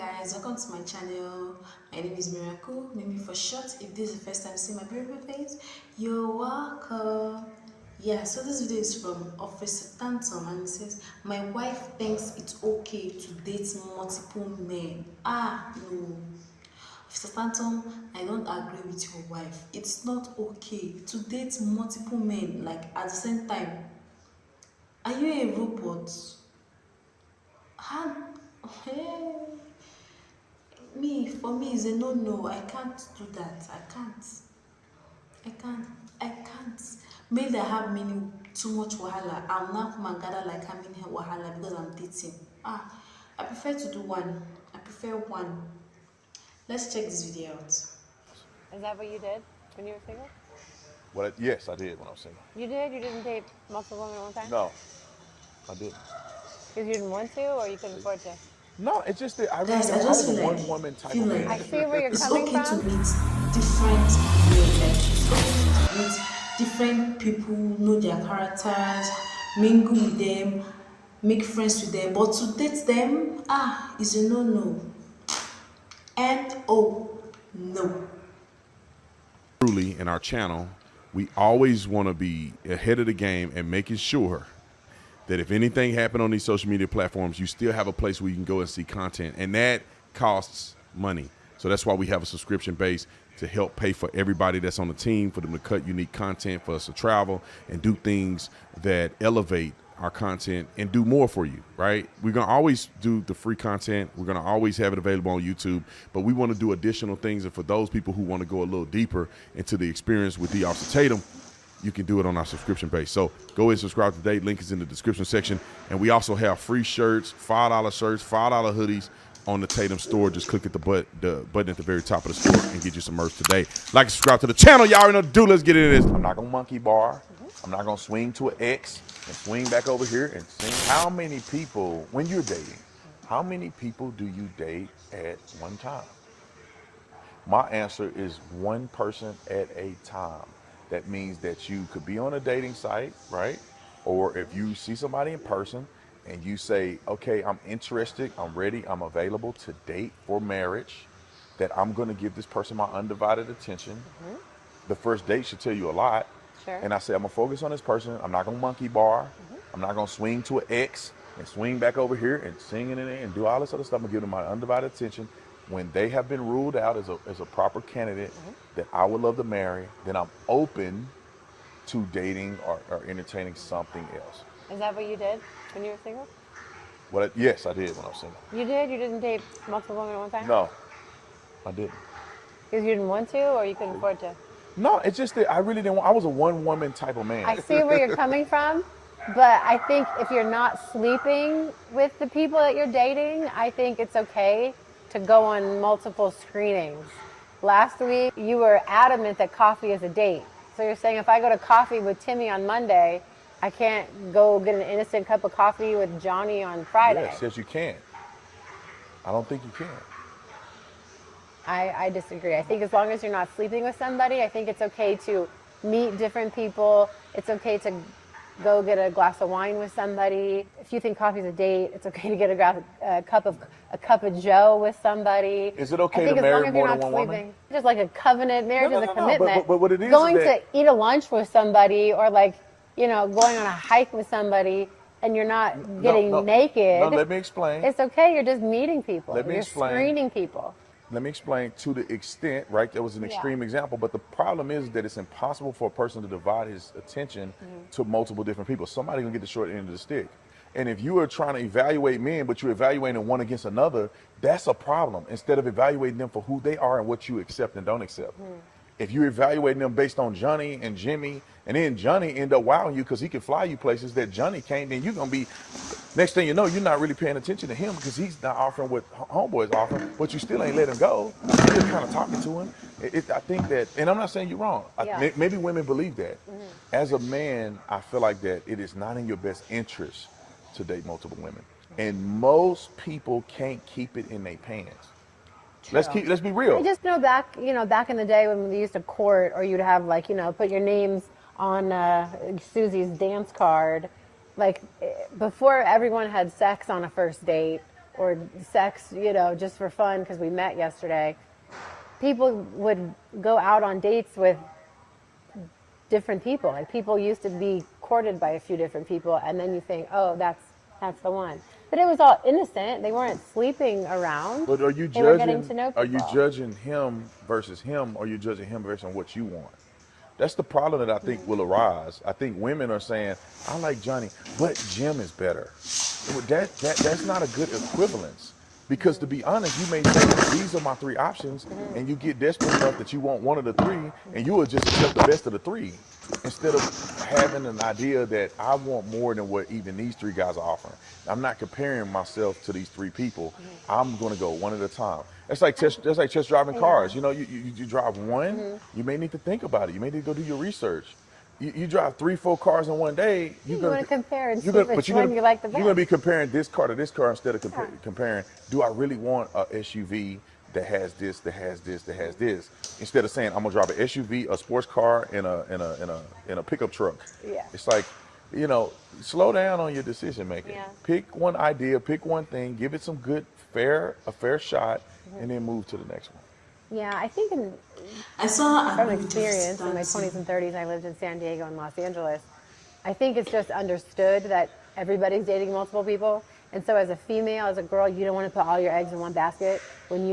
guys, welcome to my channel. My name is Miracle, maybe for short. If this is the first time seeing my beautiful face, you're welcome. Yeah, so this video is from Officer Tantum and it says, my wife thinks it's okay to date multiple men. No. Officer Tantum, I don't agree with your wife. It's not okay to date multiple men like at the same time. Are you a robot? How? Hey. For me, it's a no. I can't do that. I can't. Maybe I have many too much wahala. I'll not come and gather like how many wahala because I'm dating. I prefer to do one. I prefer one. Let's check this video out. Is that what you did when you were single? Well, yes, I did when I was single. You did? You didn't date multiple women at one time? No, I didn't. Because you didn't want to, or you couldn't afford to? No, it's just that I really Guys, I I just was a feel like one-woman type feel of like man. I see where you're it's coming okay to from. meet different men. Like it's okay to meet different people, know their characters, mingle with them, make friends with them. But to date them, is a no. No. Truly, in our channel, we always want to be ahead of the game and making sure that if anything happened on these social media platforms, you still have a place where you can go and see content, and that costs money. So that's why we have a subscription base to help pay for everybody that's on the team, for them to cut unique content, for us to travel and do things that elevate our content and do more for you, right? We're going to always do the free content. We're going to always have it available on YouTube, but we want to do additional things. And for those people who want to go a little deeper into the experience with D. Officer Tatum, you can do it on our subscription base. So go ahead and subscribe today. Link is in the description section. And we also have free shirts, $5 shirts, $5 hoodies on the Tatum store. Just click at the button at the very top of the store and get you some merch today. Like and subscribe to the channel. Y'all already know the do. Let's get into this. I'm not going to monkey bar. I'm not going to swing to an X and swing back over here and sing. How many people, when you're dating, how many people do you date at one time? My answer is one person at a time. That means that you could be on a dating site, right? Or if you see somebody in person and you say, okay, I'm interested, I'm ready, I'm available to date for marriage, that I'm going to give this person my undivided attention. The first date should tell you a lot. Sure. And I say, I'm going to focus on this person. I'm not going to monkey bar. I'm not going to swing to an X and swing back over here and sing in it and do all this other stuff. I'm going to give them my undivided attention. When they have been ruled out as a proper candidate that I would love to marry, then I'm open to dating or entertaining something else. Is that what you did when you were single? Well, yes, I did when I was single. You did? You didn't date multiple women at one time? No, I didn't. Because you didn't want to, or you couldn't afford to? No, it's just that I really didn't want, I was a one-woman type of man. I see where you're coming from, but I think if you're not sleeping with the people that you're dating, I think it's okay to go on multiple screenings. Last week, you were adamant that coffee is a date. So you're saying if I go to coffee with Timmy on Monday, I can't go get an innocent cup of coffee with Johnny on Friday. Yes, you can. I don't think you can. I disagree. I think as long as you're not sleeping with somebody, I think it's okay to meet different people. It's okay to go get a glass of wine with somebody. If you think coffee's a date, it's okay to get a cup of Joe with somebody. Is it okay I think to as long marry as you're more than not one sleeping, woman? just like a covenant, marriage No, is no, a no, commitment. but what it is going is that to eat a lunch with somebody, or like, going on a hike with somebody, and you're not getting naked. No, let me explain. It's okay. You're just meeting people. Let me You're explain. screening people. Let me explain to the extent, right? That was an extreme example, but the problem is that it's impossible for a person to divide his attention to multiple different people. Somebody's gonna get the short end of the stick. And if you are trying to evaluate men, but you're evaluating one against another, that's a problem. Instead of evaluating them for who they are and what you accept and don't accept. If you're evaluating them based on Johnny and Jimmy, and then Johnny end up wowing you because he can fly you places that Johnny can't, then you're gonna be, next thing you know, you're not really paying attention to him because he's not offering what homeboy's offering, but you still ain't let him go. You're just kind of talking to him. I think that, and I'm not saying you're wrong. Maybe women believe that. As a man, I feel like that it is not in your best interest to date multiple women, and most people can't keep it in their pants. Let's be real. I just know back in the day when we used to court, or you'd have put your names on Susie's dance card, like before everyone had sex on a first date, or sex, just for fun because we met yesterday, people would go out on dates with different people. Like people used to be courted by a few different people, and then you think, oh, that's the one. But it was all innocent. They weren't sleeping around. But are you They were getting to judging? know Are you people. judging him versus him? Or are you judging him based on what you want? That's the problem that I think will arise. I think women are saying, "I like Johnny, but Jim is better." That's not a good equivalence. Because to be honest, you may say these are my three options, and you get desperate enough that you want one of the three, and you will just accept the best of the three, instead of having an idea that I want more than what even these three guys are offering. I'm not comparing myself to these three people. I'm going to go one at a time. That's like test driving cars. Yeah. You drive one, you may need to think about it. You may need to go do your research. You drive 3, 4 cars in one day. You want to compare and see You're gonna, which but you're one gonna, you like the you're gonna be best. comparing this car to this car instead of Yeah. comparing. Do I really want a SUV that has this, that has this, that has this? Instead of saying I'm gonna drive an SUV, a sports car, and a pickup truck. Yeah. It's like, slow down on your decision making. Yeah. Pick one idea, pick one thing, give it some a fair shot, and then move to the next one. Yeah, I think I saw from agree with experience in my 20s and 30s, I lived in San Diego and Los Angeles. I think it's just understood that everybody's dating multiple people. And so as a female, as a girl, you don't want to put all your eggs in one basket when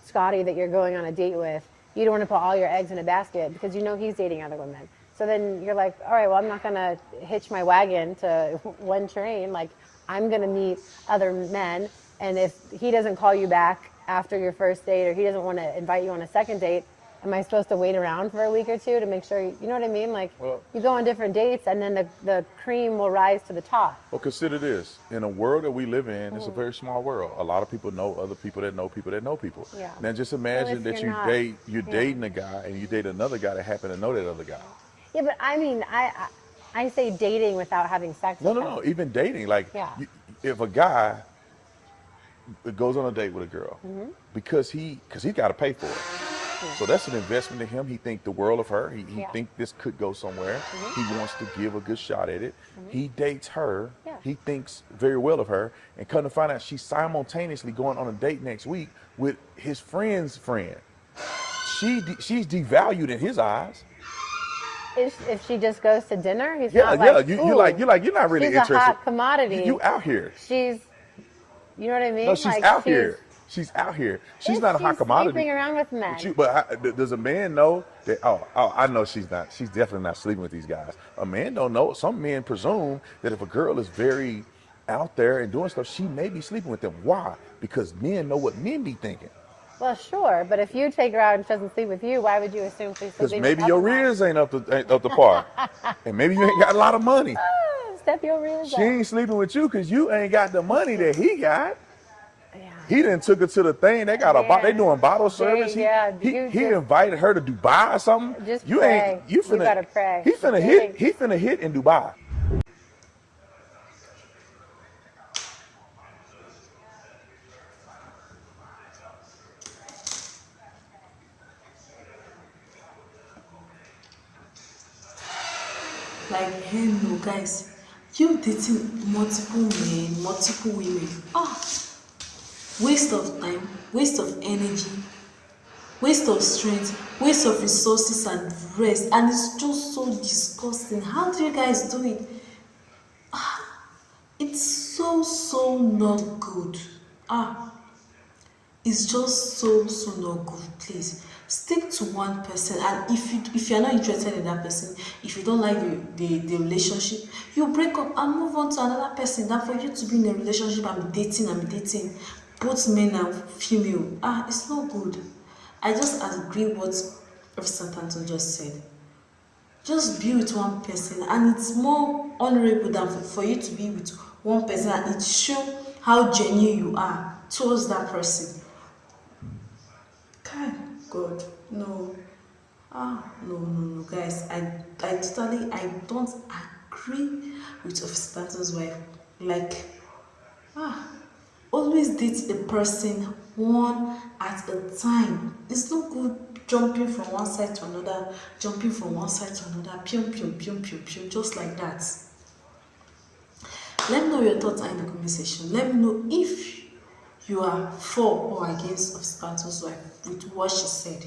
Scotty that you're going on a date with. You don't want to put all your eggs in a basket because he's dating other women. So then you're like, all right, well, I'm not going to hitch my wagon to one train. Like, I'm going to meet other men. And if he doesn't call you back after your first date, or he doesn't want to invite you on a second date, am I supposed to wait around for a week or two to make sure, you know what I mean? Like, Well- you go on different dates and then the cream will rise to the top. Well, consider this. In a world that we live in, it's a very small world. A lot of people know other people that know people that know people. Yeah. Now just So imagine if that you're not- you're dating a guy and you date another guy that happen to know that other guy. Yeah, but I mean, I say dating without having sex No, with no, them. no. Even dating, like Yeah. if a guy goes on a date with a girl Mm-hmm. because he got to pay for it. So that's an investment in him. He think the world of her. He Yeah. think this could go somewhere. He wants to give a good shot at it. He dates her. Yeah. He thinks very well of her, and come to find out she's simultaneously going on a date next week with his friend's friend. She's devalued in his eyes. If she just goes to dinner, he's Yeah, not yeah. like, You're like you're not really she's interested. a hot commodity. You out here. She's, you know what I mean? No, she's Like, out here. She's out here. She's not a hot commodity. Sleeping around with men. Does a man know that? Oh, I know she's not. She's definitely not sleeping with these guys. A man don't know. Some men presume that if a girl is very out there and doing stuff, she may be sleeping with them. Why? Because men know what men be thinking. Well, sure, but if you take her out and she doesn't sleep with you, why would you assume she's Because sleeping maybe with your other men? rears ain't up to par, and maybe you ain't got a lot of money. Step your rears She up. ain't sleeping with you because you ain't got the money that he got. Yeah. He done took her to the thing. They got Yeah. they doing bottle service. Yeah, He you he just- invited her to Dubai or something. Just you pray. ain't you You finna gotta pray. He finna hit. He finna hit in Dubai. Like, hey, no, guys, you dating multiple men, multiple women. Waste of time, waste of energy, waste of strength, waste of resources and rest. And it's just so disgusting. How do you guys do it? It's so not good. It's just so not good. Please stick to one person, and if you're not interested in that person, if you don't like the relationship, you break up and move on to another person. Than for you to be in a relationship and be dating both men and female. It's not good. I just agree what Reverend Anton just said. Just be with one person, and it's more honorable than for you to be with one person, and it shows how genuine you are towards that person. God, no. No, guys. I don't agree with Officer Stanton's wife. Like, always date a person one at a time. It's not good jumping from one side to another, pium, just like that. Let me know your thoughts in the comment section. Let me know if you are for or against of Spartans wife with what she said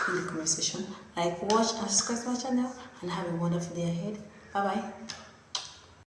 in the comment section. Like, watch and subscribe to my channel and have a wonderful day ahead. Bye bye.